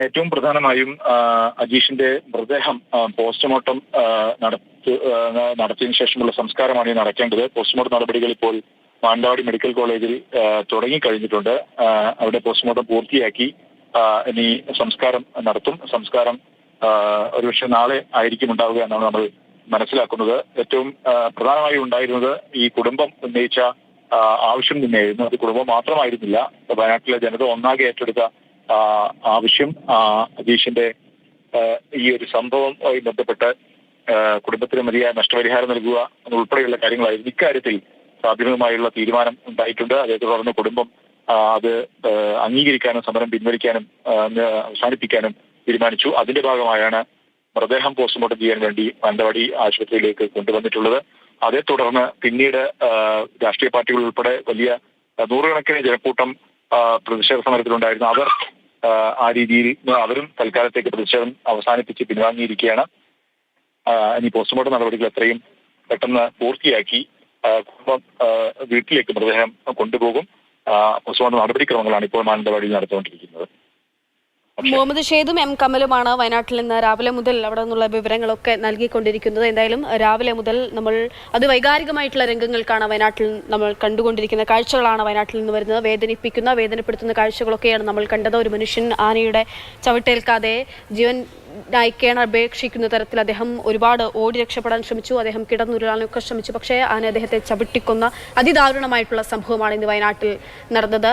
ഏറ്റവും പ്രധാനമായും അജീഷിന്റെ മൃതദേഹം പോസ്റ്റ്മോർട്ടം നടത്തിയതിനു ശേഷമുള്ള സംസ്കാരമാണ് ഈ നടക്കേണ്ടത്. പോസ്റ്റ്മോർട്ടം നടപടികൾ ഇപ്പോൾ മാനന്തവാടി മെഡിക്കൽ കോളേജിൽ തുടങ്ങിക്കഴിഞ്ഞിട്ടുണ്ട്. അവിടെ പോസ്റ്റ്മോർട്ടം പൂർത്തിയാക്കി ഇനി സംസ്കാരം നടത്തും. സംസ്കാരം ഒരുപക്ഷെ നാളെ ആയിരിക്കും ഉണ്ടാവുക എന്നാണ് നമ്മൾ മനസ്സിലാക്കുന്നത്. ഏറ്റവും പ്രധാനമായും ഉണ്ടായിരുന്നത് ഈ കുടുംബം ഉന്നയിച്ച ആവശ്യം തന്നെയായിരുന്നു. അത് കുടുംബം മാത്രമായിരുന്നില്ല, വയനാട്ടിലെ ജനത ഒന്നാകെ ഏറ്റെടുത്ത ആവശ്യം അജീഷിന്റെ ഈ ഒരു സംഭവവുമായി ബന്ധപ്പെട്ട് കുടുംബത്തിന് മതിയായ നഷ്ടപരിഹാരം നൽകുക എന്നുൾപ്പെടെയുള്ള കാര്യങ്ങളായിരുന്നു. ഇക്കാര്യത്തിൽ പ്രാഥമികമായുള്ള തീരുമാനം ഉണ്ടായിട്ടുണ്ട്. അതേ തുടർന്ന് കുടുംബം അത് അംഗീകരിക്കാനും സമരം പിൻവലിക്കാനും അവസാനിപ്പിക്കാനും തീരുമാനിച്ചു. അതിന്റെ ഭാഗമായാണ് മൃതദേഹം പോസ്റ്റ്മോർട്ടം ചെയ്യാൻ വേണ്ടി മാനന്തവാടി ആശുപത്രിയിലേക്ക് കൊണ്ടുവന്നിട്ടുള്ളത്. അതേ തുടർന്ന് പിന്നീട് രാഷ്ട്രീയ പാർട്ടികൾ ഉൾപ്പെടെ വലിയ നൂറുകണക്കിന് ജനക്കൂട്ടം പ്രതിഷേധ സമരത്തിലുണ്ടായിരുന്നു. അവർ ആ രീതിയിൽ അവരും തൽക്കാലത്തേക്ക് പ്രതിഷേധം അവസാനിപ്പിച്ച് പിൻവാങ്ങിയിരിക്കുകയാണ്. ഇനി പോസ്റ്റ്മോർട്ടം നടപടികൾ എത്രയും പെട്ടെന്ന് പൂർത്തിയാക്കി കുടുംബം വീട്ടിലേക്ക് മൃതദേഹം കൊണ്ടുപോകും. പോസ്റ്റ്മോർട്ടം നടപടിക്രമങ്ങളാണ് ഇപ്പോൾ മാനന്തവാടിയിൽ നടത്തുകൊണ്ടിരിക്കുന്നത്. മുഹമ്മദ് ഷേദും എം കമലുമാണ് വയനാട്ടിൽ നിന്ന് രാവിലെ മുതൽ അവിടെ നിന്നുള്ള വിവരങ്ങളൊക്കെ നൽകിക്കൊണ്ടിരിക്കുന്നത്. എന്തായാലും രാവിലെ മുതൽ നമ്മൾ അതിവൈകാരികമായിട്ടുള്ള രംഗങ്ങൾക്കാണ് വയനാട്ടിൽ നമ്മൾ കണ്ടുകൊണ്ടിരിക്കുന്ന കാഴ്ചകളാണ് വയനാട്ടിൽ നിന്ന് വരുന്നത്. വേദനപ്പെടുത്തുന്ന കാഴ്ചകളൊക്കെയാണ് നമ്മൾ കണ്ടത്. ഒരു മനുഷ്യൻ ആനയുടെ ചവിട്ടേൽക്കാതെ ജീവൻ നയിക്കാൻ അപേക്ഷിക്കുന്ന തരത്തിൽ അദ്ദേഹം ഒരുപാട് ഓടി രക്ഷപ്പെടാൻ ശ്രമിച്ചു. അദ്ദേഹം കിടന്നുരുളാനൊക്കെ ശ്രമിച്ചു. പക്ഷേ ആന അദ്ദേഹത്തെ ചവിട്ടിക്കൊന്ന അതിദാരുണമായിട്ടുള്ള സംഭവമാണ് ഇന്ന് വയനാട്ടിൽ നടന്നത്.